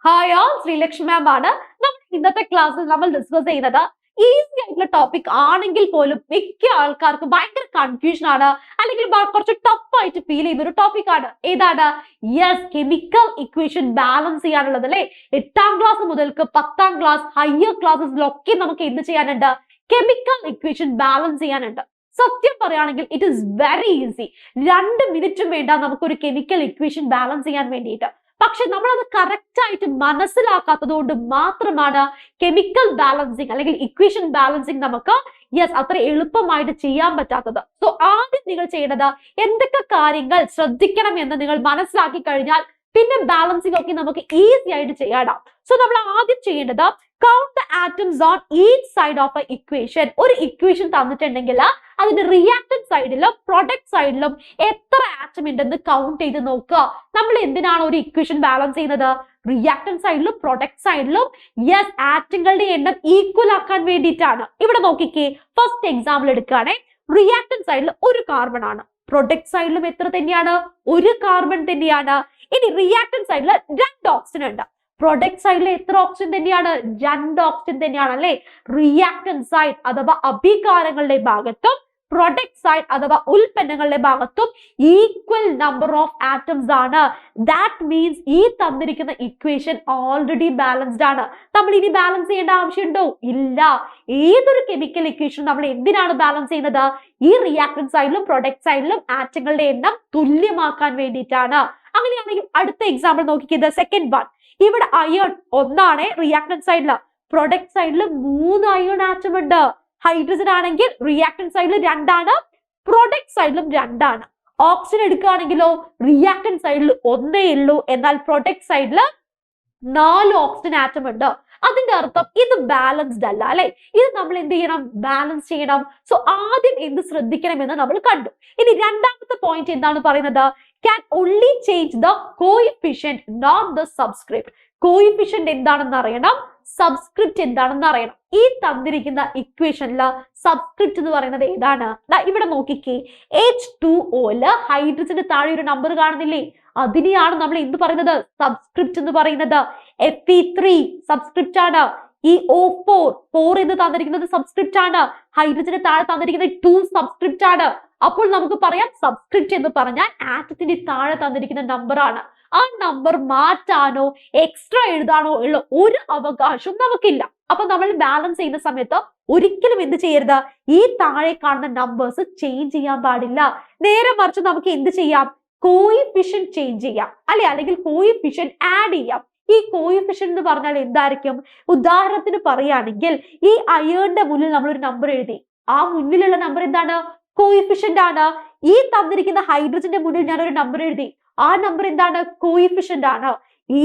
Hi all, Sreelakshmi മാം ആണ്. നമ്മൾ ഇന്നത്തെ ക്ലാസ്സിൽ നമ്മൾ ഡിസ്കസ് ചെയ്യുന്നത് ഈസി ആയിട്ടുള്ള ടോപ്പിക് ആണെങ്കിൽ പോലും മിക്ക ആൾക്കാർക്ക് ഭയങ്കര കൺഫ്യൂഷൻ ആണ്, അല്ലെങ്കിൽ കുറച്ച് ടഫ് ആയിട്ട് ഫീൽ ചെയ്യുന്ന ഒരു ടോപ്പിക് ആണ്. ഏതാണ്? യെസ്, കെമിക്കൽ ഇക്വേഷൻ ബാലൻസ് ചെയ്യാനുള്ളത് അല്ലെ. 8ാം ക്ലാസ് മുതൽക്ക് 10ാം ക്ലാസ് ഹയർ ക്ലാസ്സസിലൊക്കെ നമുക്ക് എന്ത് ചെയ്യാനുണ്ട്? കെമിക്കൽ ഇക്വേഷൻ ബാലൻസ് ചെയ്യാനുണ്ട്. സത്യം പറയുകയാണെങ്കിൽ ഇറ്റ് ഈസ് വെരി ഈസി. 2 മിനിറ്റും വേണ്ട നമുക്ക് ഒരു കെമിക്കൽ ഇക്വേഷൻ ബാലൻസ് ചെയ്യാൻ വേണ്ടിയിട്ട്. പക്ഷെ നമ്മളത് കറക്റ്റ് ആയിട്ട് മനസ്സിലാക്കാത്തത് കൊണ്ട് മാത്രമാണ് കെമിക്കൽ ബാലൻസിങ് അല്ലെങ്കിൽ ഇക്വേഷൻ ബാലൻസിങ് നമുക്ക് അത്ര എളുപ്പമായിട്ട് ചെയ്യാൻ പറ്റാത്തത്. സോ ആദ്യം നിങ്ങൾ ചെയ്യേണ്ടത് എന്തൊക്കെ കാര്യങ്ങൾ ശ്രദ്ധിക്കണം എന്ന് നിങ്ങൾ മനസ്സിലാക്കി കഴിഞ്ഞാൽ പിന്നെ ബാലൻസിങ് ഒക്കെ നമുക്ക് ഈസി ആയിട്ട് ചെയ്യാടാം. സോ നമ്മൾ ആദ്യം ചെയ്യേണ്ടത് count the atoms on each side of A equation. ഒരു ഇക്വേഷൻ തന്നിട്ടുണ്ടെങ്കിൽ അതിന്റെ റിയാക്ടന്റ് സൈഡിലും പ്രൊഡക്റ്റ് സൈഡിലും എത്ര ആറ്റം ഉണ്ടെന്ന് കൗണ്ട് ചെയ്ത് നോക്കുക. നമ്മൾ എന്തിനാണ് ഒരു ഇക്വേഷൻ ബാലൻസ് ചെയ്യുന്നത്? റിയാക്ടന്റ് സൈഡിലും പ്രൊഡക്റ്റ് സൈഡിലും ആറ്റങ്ങളുടെ എണ്ണം ഈക്വൽ ആക്കാൻ വേണ്ടിയിട്ടാണ്. ഇവിടെ നോക്കിക്കേ, ഫസ്റ്റ് എക്സാമ്പിൾ എടുക്കുകയാണെ. റിയാക്ടന്റ് സൈഡിൽ ഒരു കാർബൺ ആണ്, പ്രൊഡക്റ്റ് സൈഡിലും എത്ര തന്നെയാണ്? ഒരു കാർബൺ തന്നെയാണ്. ഇനി റിയാക്ടന്റ് സൈഡിൽ 2 ഓക്സിജൻ ഉണ്ട്, പ്രൊഡക്റ്റ് സൈഡിൽ എത്ര ഓക്സിജൻ തന്നെയാണ്? 2 ഓക്സിജൻ തന്നെയാണ് അല്ലെ. റിയാക്ടന്റ് സൈഡ് അഥവാ അഭികാരങ്ങളുടെ ഭാഗത്തും പ്രൊഡക്റ്റ് സൈഡ് അഥവാ ഉൽപ്പന്നങ്ങളുടെ ഭാഗത്തും ഈക്വൽ നമ്പർ ഓഫ് ആറ്റംസ് ആണ്. ദാറ്റ് മീൻസ് ഈ തന്നിരിക്കുന്ന ഇക്വേഷൻ ഓൾറെഡി ബാലൻസ്ഡ് ആണ്. നമ്മൾ ഇനി ബാലൻസ് ചെയ്യേണ്ട ആവശ്യമുണ്ടോ? ഇല്ല. ഏതൊരു കെമിക്കൽ ഇക്വേഷൻ നമ്മൾ എന്തിനാണ് ബാലൻസ് ചെയ്യുന്നത്? ഈ റിയാക്ടന്റ് സൈഡിലും പ്രൊഡക്റ്റ് സൈഡിലും ആറ്റങ്ങളുടെ എണ്ണം തുല്യമാക്കാൻ വേണ്ടിയിട്ടാണ്. അങ്ങനെയാണെങ്കിൽ അടുത്ത എക്സാമ്പിൾ നോക്കിയത് സെക്കൻഡ് വൺ. ഇവിടെ അയൺ 1 ആണ് റിയാക്ടന്റ് സൈഡില്, പ്രൊഡക്റ്റ് സൈഡിൽ 3 അയൺ ആറ്റം ഉണ്ട്. ഹൈഡ്രജൻ ആണെങ്കിൽ റിയാക്ടന്റ് സൈഡിൽ 2 ആണ്, പ്രൊഡക്റ്റ് സൈഡിലും 2 ആണ്. ഓക്സിജൻ എടുക്കുകയാണെങ്കിലോ റിയാക്ടന്റ് സൈഡിൽ 1 ഉള്ളൂ, എന്നാൽ പ്രൊഡക്റ്റ് സൈഡിൽ 4 ഓക്സിജൻ ആറ്റം ഉണ്ട്. അതിന്റെ അർത്ഥം ഇത് ബാലൻസ്ഡ് അല്ല അല്ലെ. ഇത് നമ്മൾ എന്ത് ചെയ്യണം? ബാലൻസ് ചെയ്യണം. സോ ആദ്യം എന്ത് ശ്രദ്ധിക്കണമെന്ന് നമ്മൾ കണ്ടു. ഇനി രണ്ടാമത്തെ പോയിന്റ് എന്താണ് പറയുന്നത്? Can only change the coefficient, not the subscript. Coefficient എന്താണെന്ന് അറിയണം, സബ്സ്ക്രിപ്റ്റ് എന്താണെന്ന് അറിയണം. ഈ തന്നിരിക്കുന്ന ഇക്വേഷനില് സബ്സ്ക്രിപ്റ്റ് എന്ന് പറയുന്നത് ഏതാണ്? ഇവിടെ നോക്കിക്കേ, H2O ഹൈഡ്രജന് താഴെ ഒരു നമ്പർ കാണുന്നില്ലേ? അതിനെയാണ് നമ്മൾ എന്ത് പറയുന്നത്? സബ്സ്ക്രിപ്റ്റ് എന്ന് പറയുന്നത്. Fe3 സബ്സ്ക്രിപ്റ്റ് ആണ്. ഈ O4 എന്ന് തന്നിരിക്കുന്നത് സബ്സ്ക്രിപ്റ്റ് ആണ്. ഹൈഡ്രജന് താഴെ തന്നിരിക്കുന്നത് 2 സബ്സ്ക്രിപ്റ്റ് ആണ്. അപ്പോൾ നമുക്ക് പറയാം സബ്സ്ക്രിപ്റ്റ് എന്ന് പറഞ്ഞാൽ ആറ്റത്തിന്റെ താഴെ തന്നിരിക്കുന്ന നമ്പർ ആണ്. ആ നമ്പർ മാറ്റാനോ എക്സ്ട്രാ എഴുതാനോ ഉള്ള ഒരു അവകാശവും നമുക്കില്ല. അപ്പൊ നമ്മൾ ബാലൻസ് ചെയ്യുന്ന സമയത്ത് ഒരിക്കലും എന്ത് ചെയ്യരുത്? ഈ താഴെ കാണുന്ന നമ്പേഴ്സ് ചേഞ്ച് ചെയ്യാൻ പാടില്ല. നേരെ മറിച്ച് നമുക്ക് എന്ത് ചെയ്യാം? കോയിഫിഷ്യന്റ് ചേഞ്ച് ചെയ്യാം അല്ലെ, അല്ലെങ്കിൽ കോയിഫിഷ്യന്റ് ആഡ് ചെയ്യാം. ഈ കോയിഫിഷ്യന്റ് എന്ന് പറഞ്ഞാൽ എന്തായിരിക്കും? ഉദാഹരണത്തിന് പറയുകയാണെങ്കിൽ ഈ അയേണിന്റെ മുന്നിൽ നമ്മൾ ഒരു നമ്പർ എഴുതി, ആ മുന്നിലുള്ള നമ്പർ എന്താണ്? കോയിഫിഷ്യന്റ് ആണ്. ഈ തന്നിരിക്കുന്ന ഹൈഡ്രജന്റെ മുന്നിൽ ഞാൻ ഒരു നമ്പർ എഴുതി, ആ നമ്പർ എന്താണ്? കോയിഫിഷ്യന്റ് ആണ്.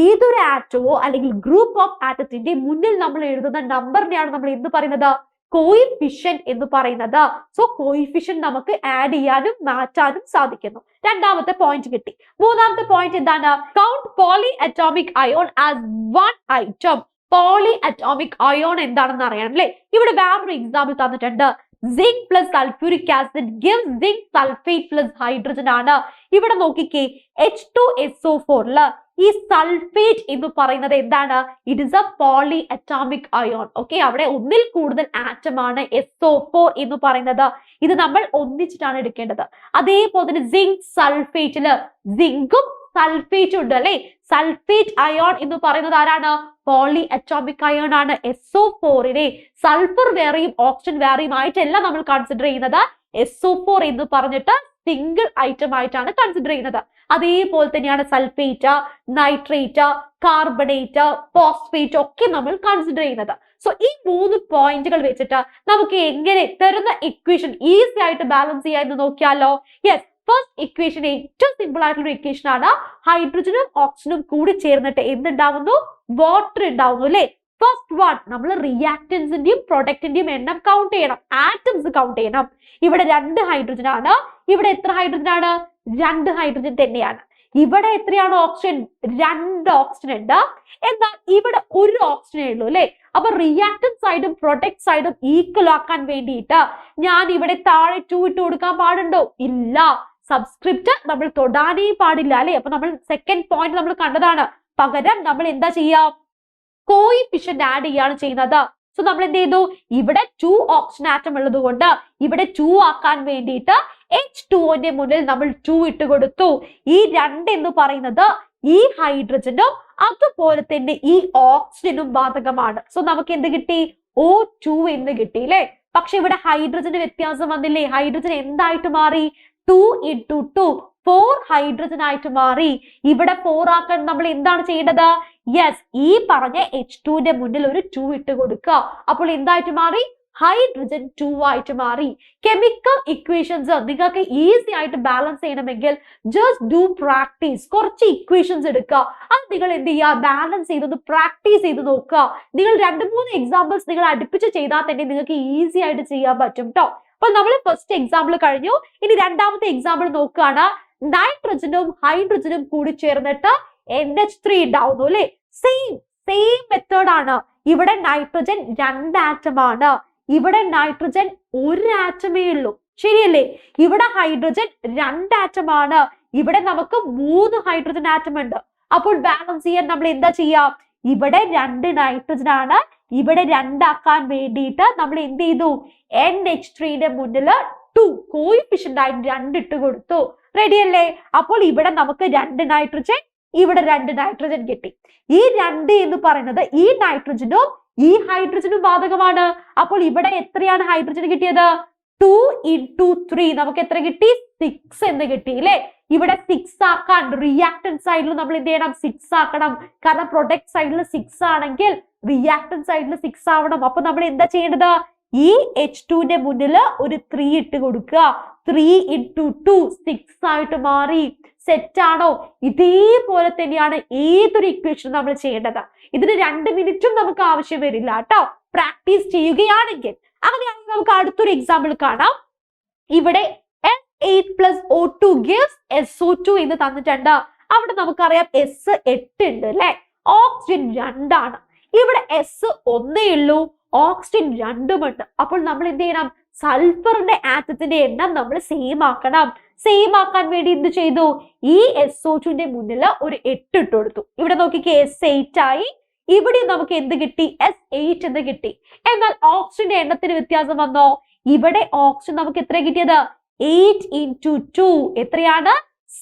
ഏതൊരു ആറ്റമോ അല്ലെങ്കിൽ ഗ്രൂപ്പ് ഓഫ് ആറ്റത്തിന്റെ മുന്നിൽ നമ്മൾ എഴുതുന്ന നമ്പറിനെയാണ് നമ്മൾ എന്ത് പറയുന്നത്? കോയിഫിഷ്യന്റ് എന്ന് പറയുന്നത്. സോ കോയിഫിഷ്യന്റ് നമുക്ക് ആഡ് ചെയ്യാനും മാറ്റാനും സാധിക്കുന്നു. രണ്ടാമത്തെ പോയിന്റ് കിട്ടി. മൂന്നാമത്തെ പോയിന്റ് എന്താണ്? Count poly atomic ion as 1 item. Poly atomic ion എന്താണെന്ന് അറിയണം അല്ലെ. ഇവിടെ വേറൊരു എക്സാമ്പിൾ തന്നിട്ടുണ്ട്. Zinc plus sulfuric acid gives zinc sulfate plus hydrogen ആണ്. ഇവിടെ നോക്കിക്കേ, H2SO4 ഈ സൾഫേറ്റ് എന്ന് പറയുന്നത് എന്താണ്? It is a poly atomic ion. Okay, അവിടെ ഒന്നിൽ കൂടുതൽ ആറ്റം ആണ് SO4 എന്ന് പറയുന്നത്. ഇത് നമ്മൾ ഒന്നിച്ചിട്ടാണ് എടുക്കേണ്ടത്. അതേപോലെ തന്നെ സിങ്ക് സൾഫേറ്റില് സിങ്കും സൾഫേറ്റും ഉണ്ട് അല്ലെ. സൾഫേറ്റ് അയോൺ എന്ന് പറയുന്നത് ആരാണ്? പോളി അറ്റോമിക് അയോൺ ആണ്. SO4 സൾഫർ വേറെയും ഓക്സിജൻ വേറെയും ആയിട്ടല്ല നമ്മൾ കൺസിഡർ ചെയ്യുന്നത്. SO4 എന്ന് പറഞ്ഞിട്ട് സിംഗിൾ ഐറ്റം ആയിട്ടാണ് കൺസിഡർ ചെയ്യുന്നത്. അതേപോലെ തന്നെയാണ് സൾഫേറ്റ്, നൈട്രേറ്റ്, കാർബണേറ്റ്, ഫോസ്ഫേറ്റ് ഒക്കെ നമ്മൾ കൺസിഡർ ചെയ്യുന്നത്. സോ ഈ 3 പോയിന്റുകൾ വെച്ചിട്ട് നമുക്ക് എങ്ങനെ തരുന്ന ഇക്വേഷൻ ഈസി ആയിട്ട് ബാലൻസ് ചെയ്യാൻ നോക്കിയാലോ? യെസ്, ഫസ്റ്റ് ഇക്വേഷൻ ഏറ്റവും സിമ്പിൾ ആയിട്ടുള്ള ഇക്വേഷൻ ആണ്. ഹൈഡ്രജനും ഓക്സിജനും കൂടി ചേർന്നിട്ട് എന്തുണ്ടാവുന്നു? വാട്ടർ ഉണ്ടാവുന്നു അല്ലെ. ഫസ്റ്റ് വൺ, നമ്മൾ റിയാക്ടൻസിന്റെയും പ്രൊഡക്റ്റിന്റെയും എണ്ണം കൗണ്ട് ചെയ്യണം, ആറ്റംസ് കൗണ്ട് ചെയ്യണം. ഇവിടെ 2 ഹൈഡ്രജൻ ആണ്. ഇവിടെ എത്ര ഹൈഡ്രജൻ ആണ്? 2 ഹൈഡ്രജൻ തന്നെയാണ്. ഇവിടെ എത്രയാണ് ഓക്സിജൻ? 2 ഓക്സിജൻ ഉണ്ട്. എന്നാൽ ഇവിടെ ഒരു ഓക്സിജനേ ഉള്ളൂ അല്ലെ. അപ്പൊ റിയാക്ടന്റ് സൈഡും പ്രൊഡക്റ്റ് സൈഡും ഈക്വൽ ആക്കാൻ വേണ്ടിയിട്ട് ഞാൻ ഇവിടെ താഴെ 2 ഇട്ട് കൊടുക്കാൻ പാടുണ്ടോ? ഇല്ല. സബ്സ്ക്രിപ്റ്റ് നമ്മൾ തൊടാനേ പാടില്ല അല്ലെ. അപ്പൊ നമ്മൾ സെക്കൻഡ് പോയിന്റ് നമ്മൾ കണ്ടതാണ്. പകരം നമ്മൾ എന്താ ചെയ്യാം, കോയിഫിഷ്യന്റ് ആഡ് ചെയ്യാണ് ചെയ്യുന്നത്. സോ നമ്മൾ എന്ത് ചെയ്തു, ഇവിടെ 2 ഓക്സിജൻ ആറ്റം ഉള്ളത് കൊണ്ട് ഇവിടെ 2 ആക്കാൻ വേണ്ടിയിട്ട് H2O മുന്നിൽ നമ്മൾ 2 ഇട്ട് കൊടുത്തു. ഈ 2 എന്ന് പറയുന്നത് ഈ ഹൈഡ്രജനും അതുപോലെ തന്നെ ഈ ഓക്സിജനും ബാധകമാണ്. സോ നമുക്ക് എന്ത് കിട്ടി, O2 എന്ന് കിട്ടി അല്ലെ. പക്ഷെ ഇവിടെ ഹൈഡ്രജന് വ്യത്യാസം വന്നില്ലേ, ഹൈഡ്രജൻ എന്തായിട്ട് മാറി, 2 into 2 4 ഹൈഡ്രജൻ ആയിട്ട് മാറി. ഇവിടെ 4 ആക്കാൻ നമ്മൾ എന്താണ് ചെയ്യേണ്ടത്, യെസ്, ഈ പറഞ്ഞ H2 മുന്നിൽ ഒരു 2 ഇട്ട് കൊടുക്കുക. അപ്പോൾ എന്തായിട്ട് മാറി, ഹൈഡ്രജൻ 2 ആയിട്ട് മാറി. കെമിക്കൽ ഇക്വേഷൻസ് നിങ്ങൾക്ക് ഈസി ആയിട്ട് ബാലൻസ് ചെയ്യണമെങ്കിൽ ജസ്റ്റ് ഡു പ്രാക്ടീസ്. കുറച്ച് ഇക്വേഷൻസ് എടുക്കുക, അത് നിങ്ങൾ എന്ത് ചെയ്യുക, ബാലൻസ് ചെയ്തൊന്ന് പ്രാക്ടീസ് ചെയ്ത് നോക്കുക. നിങ്ങൾ 2-3 എക്സാമ്പിൾസ് നിങ്ങൾ അടുപ്പിച്ച് ചെയ്താൽ തന്നെ നിങ്ങൾക്ക് ഈസി ആയിട്ട് ചെയ്യാൻ പറ്റും കേട്ടോ. അപ്പൊ നമ്മൾ ഫസ്റ്റ് എക്സാമ്പിൾ കഴിഞ്ഞു. ഇനി രണ്ടാമത്തെ എക്സാമ്പിൾ നോക്കുകയാണ്. നൈട്രജനും ഹൈഡ്രജനും കൂടി ചേർന്നിട്ട് NH3 ഉണ്ടാവുന്നു അല്ലെ. സെയിം മെത്തേഡ് ആണ്. ഇവിടെ നൈട്രജൻ 2 ആറ്റമാണ്, ഇവിടെ നൈട്രജൻ 1 ആറ്റമേ ഉള്ളൂ, ശരിയല്ലേ. ഇവിടെ ഹൈഡ്രജൻ 2 ആറ്റമാണ്, ഇവിടെ നമുക്ക് 3 ഹൈഡ്രജൻ ആറ്റം ഉണ്ട്. അപ്പോൾ ബാലൻസ് ചെയ്യാൻ നമ്മൾ എന്താ ചെയ്യാം, ഇവിടെ 2 നൈട്രജൻ ആണ്, ഇവിടെ 2 ആക്കാൻ വേണ്ടിയിട്ട് നമ്മൾ എന്ത് ചെയ്തു, NH3 മുന്നിൽ 2 കോയിഫിഷ്യന്റ് ആയിട്ട് 2 ഇട്ട് കൊടുത്തു. റെഡി അല്ലേ. അപ്പോൾ ഇവിടെ നമുക്ക് 2 നൈട്രജൻ, ഇവിടെ 2 നൈട്രജൻ കിട്ടി. ഈ 2 എന്ന് പറയുന്നത് ഈ നൈട്രജനും ഈ ഹൈഡ്രജനും ബാധകമാണ്. അപ്പോൾ ഇവിടെ എത്രയാണ് ഹൈഡ്രജൻ കിട്ടിയത്, 2 into 3 നമുക്ക് എത്ര കിട്ടി, 6 എന്ന് കിട്ടി അല്ലെ. ഇവിടെ 6 ആക്കാൻ റിയാക്ടന്റ് സൈഡിൽ നമ്മൾ എന്ത് ചെയ്യണം, 6 ആക്കണം. കാരണം പ്രൊഡക്റ്റ് സൈഡിൽ 6 ആണെങ്കിൽ റിയാക്ടന്റ് സൈഡിൽ 6 ആവണം. അപ്പൊ നമ്മൾ എന്താ ചെയ്യേണ്ടത്, ഈ H2 മുന്നിൽ ഒരു 3 ഇട്ട് കൊടുക്കുക. 3 into 2 6 ആയിട്ട് മാറി. സെറ്റ് ആണോ? ഇതേപോലെ തന്നെയാണ് ഏതൊരു ഇക്വേഷൻ നമ്മൾ ചെയ്യേണ്ടത്. ഇതിന് 2 മിനിറ്റും നമുക്ക് ആവശ്യം വരില്ല കേട്ടോ, പ്രാക്ടീസ് ചെയ്യുകയാണെങ്കിൽ. അങ്ങനെയാണെങ്കിൽ നമുക്ക് അടുത്തൊരു എക്സാമ്പിൾ കാണാം. ഇവിടെ S8 plus O2 gives SO2 എന്ന് തന്നിട്ടുണ്ട്. അവിടെ നമുക്കറിയാം S8 ഉണ്ട് അല്ലെ, ഓക്സിജൻ 2 ആണ്. ഇവിടെ S 1 ഉള്ളൂ, ഓക്സിജൻ 2 ഉണ്ട്. അപ്പോൾ നമ്മൾ എന്ത് ചെയ്യണം, സൾഫറിന്റെ ആറ്റത്തിന്റെ എണ്ണം നമ്മൾ സെയിം ആക്കണം. സെയിം ആക്കാൻ വേണ്ടി എന്ത് ചെയ്തു, ഈ SO2 മുന്നിൽ ഒരു 8 ഇട്ട് കൊടുത്തു. ഇവിടെ നോക്കിക്കേ, S8 ആയി. ഇവിടെ നമുക്ക് എന്ത് കിട്ടി, S8 എന്ന് കിട്ടി. എന്നാൽ ഓക്സിജന്റെ എണ്ണത്തിന് വ്യത്യാസം വന്നോ, ഇവിടെ ഓക്സിജൻ നമുക്ക് എത്ര കിട്ടിയത്, 8 into 2 എത്രയാണ്,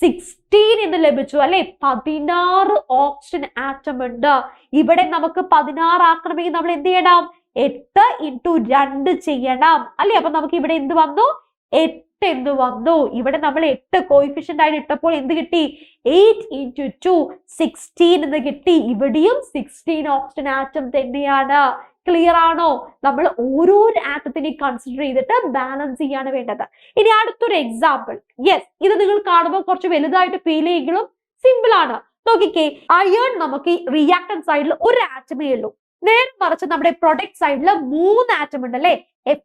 16 എന്ന് ലഭിച്ചു അല്ലെ. 16 ഓക്സിജൻ ആറ്റം ഉണ്ട്. ഇവിടെ നമുക്ക് 16 ആക്കണമെങ്കിൽ നമ്മൾ എന്ത് ചെയ്യണം, 8 into 2 ചെയ്യണം അല്ലെ. അപ്പൊ നമുക്ക് ഇവിടെ എന്ത് വന്നു, 8 എന്ന് വന്നു. ഇവിടെ നമ്മൾ 8 കോയിഫിഷ്യന്റ് ആയിട്ട് ഇട്ടപ്പോൾ എന്ത് കിട്ടി, 8 into 2 16 എന്ന് കിട്ടി. ഇവിടെയും 16 ഓക്സിജൻ ആറ്റം തന്നെയാണ്. ക്ലിയർ ആണോ? നമ്മൾ ഓരോ ആറ്റത്തിനെ കൺസിഡർ ചെയ്തിട്ട് ബാലൻസ് ചെയ്യാണ് വേണ്ടത്. ഇനി അടുത്തൊരു എക്സാമ്പിൾ. യെസ്, ഇത് നിങ്ങൾ കാണുമ്പോൾ കുറച്ച് വലുതായിട്ട് ഫീൽ ചെയ്യെങ്കിലും സിമ്പിൾ ആണ്. നോക്കിക്കേ, അയൺ നമുക്ക് റിയാക്ടന്റ് സൈഡിൽ ഒരു ആറ്റമേ ഉള്ളൂ. നേരെ മറിച്ച് നമ്മുടെ പ്രൊഡക്റ്റ് സൈഡിൽ 3 ആറ്റം ഉണ്ട് അല്ലെ.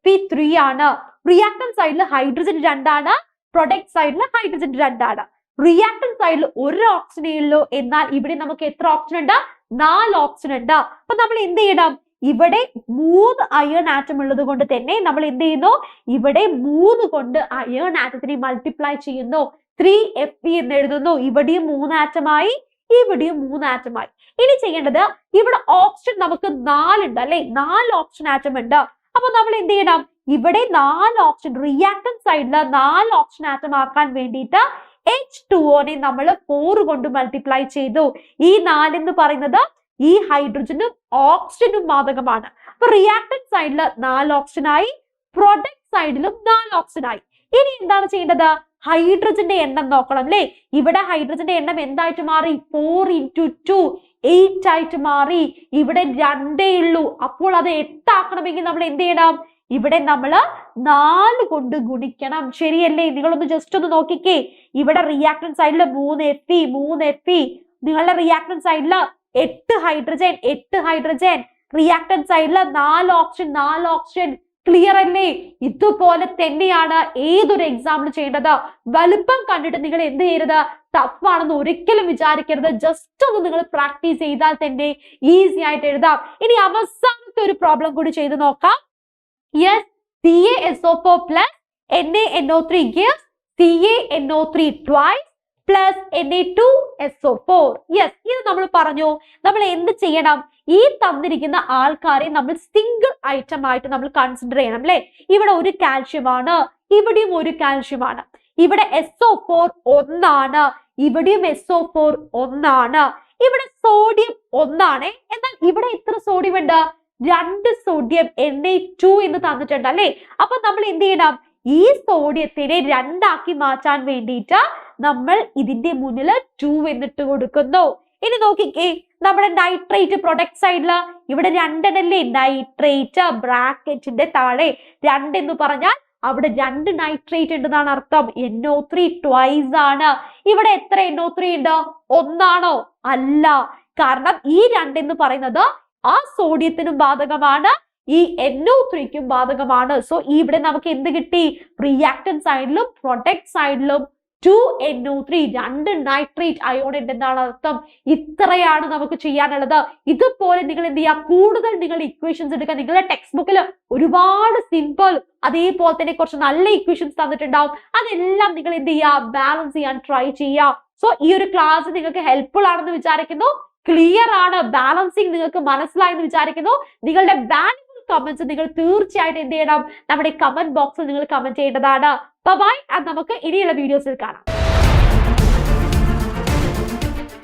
Fe3 ആണ്. റിയാക്ടന്റ് സൈഡിൽ ഹൈഡ്രജൻ 2 ആണ്, പ്രൊഡക്റ്റ് സൈഡിൽ ഹൈഡ്രജൻ 2 ആണ്. റിയാക്ടന്റ് സൈഡിൽ ഒരു ഓക്സിജനേ ഉള്ളൂ. എന്നാൽ ഇവിടെ നമുക്ക് എത്ര ഓക്സിജൻ ഉണ്ട്, 4 ഓക്സിജൻ ഉണ്ട്. അപ്പൊ നമ്മൾ എന്ത് ചെയ്യണം, ഇവിടെ 3 അയൺ ആറ്റം ഉള്ളത് കൊണ്ട് തന്നെ നമ്മൾ എന്ത് ചെയ്യുന്നു, ഇവിടെ 3 കൊണ്ട് അയൺ ആറ്റത്തിനെ മൾട്ടിപ്ലൈ ചെയ്യുന്നു. 3Fe എന്ന് എഴുതുന്നു. ഇവിടെയും 3 ആറ്റമായി, ഇവിടെയും 3 ആറ്റമായി. ഇനി ചെയ്യേണ്ടത്, ഇവിടെ ഓക്സിജൻ നമുക്ക് 4 ഉണ്ട് അല്ലെ, 4 ഓക്സിജൻ ആറ്റം ഉണ്ട്. അപ്പൊ നമ്മൾ എന്ത് ചെയ്യണം, ഇവിടെ 4 ഓക്സിജൻ റിയാക്ടന്റ് സൈഡിൽ 4 ഓക്സിജൻ ആറ്റം ആക്കാൻ വേണ്ടിയിട്ട് H2O നമ്മൾ 4 കൊണ്ട് മൾട്ടിപ്ലൈ ചെയ്തു. ഈ 4 എന്ന് പറയുന്നത് ഈ ഹൈഡ്രജനും ഓക്സിജനും ബാധകമാണ്. അപ്പൊ റിയാക്ടന്റ് സൈഡിൽ 4 ഓക്സിജൻ ആയി, പ്രൊഡക്റ്റ് സൈഡിലും 4 ഓക്സിജൻ ആയി. ഇനി എന്താണ് ചെയ്യേണ്ടത്, ഹൈഡ്രജന്റെ എണ്ണം നോക്കണം അല്ലെ. ഇവിടെ ഹൈഡ്രജന്റെ എണ്ണം എന്തായിട്ട് മാറി, 4 into 2 8 ആയിട്ട് മാറി. ഇവിടെ 2 ഉള്ളൂ. അപ്പോൾ അത് 8 ആക്കണമെങ്കിൽ നമ്മൾ എന്ത് ചെയ്യണം, ഇവിടെ നമ്മൾ 4 കൊണ്ട് ഗുണിക്കണം. ശരിയല്ലേ? നിങ്ങളൊന്ന് ജസ്റ്റ് ഒന്ന് നോക്കിക്കേ. ഇവിടെ റിയാക്ടന്റ് സൈഡിൽ 3Fe നിങ്ങളുടെ റിയാക്ടന്റ് സൈഡിൽ 8 ഹൈഡ്രജൻ 8 ഹൈഡ്രജൻ, റിയാക്ടന്റ് സൈഡിൽ 4 ഓക്സിജൻ 4 ഓക്സിജൻ. ക്ലിയർ അല്ലേ? ഇതുപോലെ തന്നെയാണ് ഏതൊരു എക്സാമ്പിൾ ചെയ്യേണ്ടത്. വലുപ്പം കണ്ടിട്ട് നിങ്ങൾ എന്ത് ചെയ്യരുത്, ടഫ് ആണെന്ന് ഒരിക്കലും വിചാരിക്കരുത്. ജസ്റ്റ് ഒന്ന് നിങ്ങൾ പ്രാക്ടീസ് ചെയ്താൽ തന്നെ ഈസി ആയിട്ട് എഴുതാം. ഇനി അവസാനത്തെ ഒരു പ്രോബ്ലം കൂടി ചെയ്ത് നോക്കാം. Yes, CaSO4 plus NaNO3 gives CaNO3 twice plus Na2SO4. Yes, ഇത് നമ്മൾ പറഞ്ഞു. നമ്മൾ എന്ത് ചെയ്യണം? ഈ തന്നിരിക്കുന്ന ആൾക്കാരെ നമ്മൾ സിംഗിൾ ഐറ്റം ആയിട്ട് നമ്മൾ കൺസിഡർ ചെയ്യണം അല്ലെ. ഇവിടെ ഒരു കാൽഷ്യമാണ്, ഇവിടെയും ഒരു കാൽഷ്യമാണ്. ഇവിടെ SO4 ഒന്നാണ്, ഇവിടെയും SO4 ഒന്നാണ്. ഇവിടെ സോഡിയം ഒന്നാണ്. എന്നാൽ ഇവിടെ എത്ര സോഡിയം ഉണ്ട്? 2 സോഡിയം Na2 എന്ന് തന്നിട്ടുണ്ട് അല്ലെ. അപ്പൊ നമ്മൾ എന്ത് ചെയ്യണം? ഈ സോഡിയത്തിനെ 2 ആക്കി മാറ്റാൻ വേണ്ടിയിട്ട് നമ്മൾ ഇതിന്റെ മുന്നിൽ 2 എന്നിട്ട് കൊടുക്കുന്നു. ഇനി നോക്കിക്കേ, നമ്മുടെ നൈട്രേറ്റ് പ്രൊഡക്റ്റ് സൈഡില് ഇവിടെ 2 അല്ലേ? നൈട്രേറ്റ് ബ്രാക്കറ്റിന്റെ താഴെ 2 എന്ന് പറഞ്ഞാൽ അവിടെ 2 നൈട്രേറ്റ് ഉണ്ടെന്നാണ് അർത്ഥം. NO3 ട്വൈസ് ആണ്. ഇവിടെ എത്ര NO3 ഉണ്ട്? ഒന്നാണോ? അല്ല. കാരണം ഈ 2 എന്ന് പറയുന്നത് ആ സോഡിയത്തിനും ബാധകമാണ്, ഈ NO3ക്കും ബാധകമാണ്. സോ ഇവിടെ നമുക്ക് എന്ത് കിട്ടി? റിയാക്ടന്റ് സൈഡിലും പ്രൊഡക്റ്റ് സൈഡിലും 2NO3, 2 നൈട്രേറ്റ് അയോൺ ഉണ്ടെന്നാണ് അർത്ഥം. ഇത്രയാണ് നമുക്ക് ചെയ്യാനുള്ളത്. ഇതുപോലെ നിങ്ങൾ എന്ത് ചെയ്യുക? കൂടുതൽ നിങ്ങൾ ഇക്വേഷൻസ് എടുക്കുക. നിങ്ങളുടെ ടെക്സ്റ്റ് ബുക്കിൽ ഒരുപാട് സിമ്പിൾ, അതേപോലെ തന്നെ കുറച്ച് നല്ല ഇക്വേഷൻസ് തന്നിട്ടുണ്ടാവും. അതെല്ലാം നിങ്ങൾ എന്ത് ചെയ്യുക? ബാലൻസ് ചെയ്യാൻ ട്രൈ ചെയ്യുക. സോ ഈ ഒരു ക്ലാസ് നിങ്ങൾക്ക് ഹെൽപ്ഫുൾ ആണെന്ന് വിചാരിക്കുന്നു. ക്ലിയർ ആണ്, ബാലൻസിങ് നിങ്ങൾക്ക് മനസ്സിലായെന്ന് വിചാരിക്കുന്നു. നിങ്ങളുടെ വാല്യുബിൾ കമന്റ്സ് നിങ്ങൾ തീർച്ചയായിട്ടും എന്ത് ചെയ്യണം? നമ്മുടെ കമന്റ് ബോക്സിൽ നിങ്ങൾ കമന്റ് ചെയ്യേണ്ടതാണ്. ബൈ, നമുക്ക് ഇനിയുള്ള വീഡിയോസിൽ കാണാം.